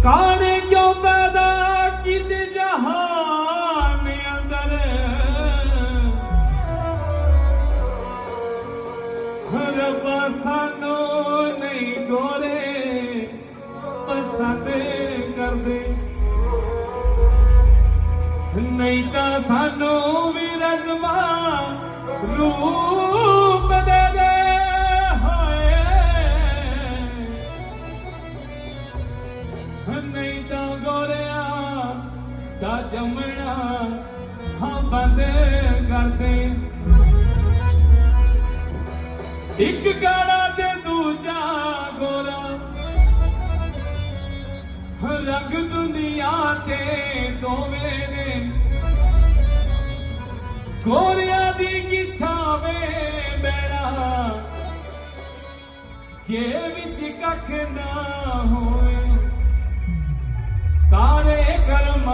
काने क्यों पैदा कीते जहान अंदर रब्बा सानू नहीं गोरे पसंद करदे नहीं तां सानू भी रज़्मा रूप दे दे नहीं तो गोरिया दा जमना हाँ बंद कर दे एक गाड़ा ते दूजा गोरा रंग दुनिया ते दोवें ने गोरिया दी की छावे बेड़ा जे विच कख ना होए कारे कर्म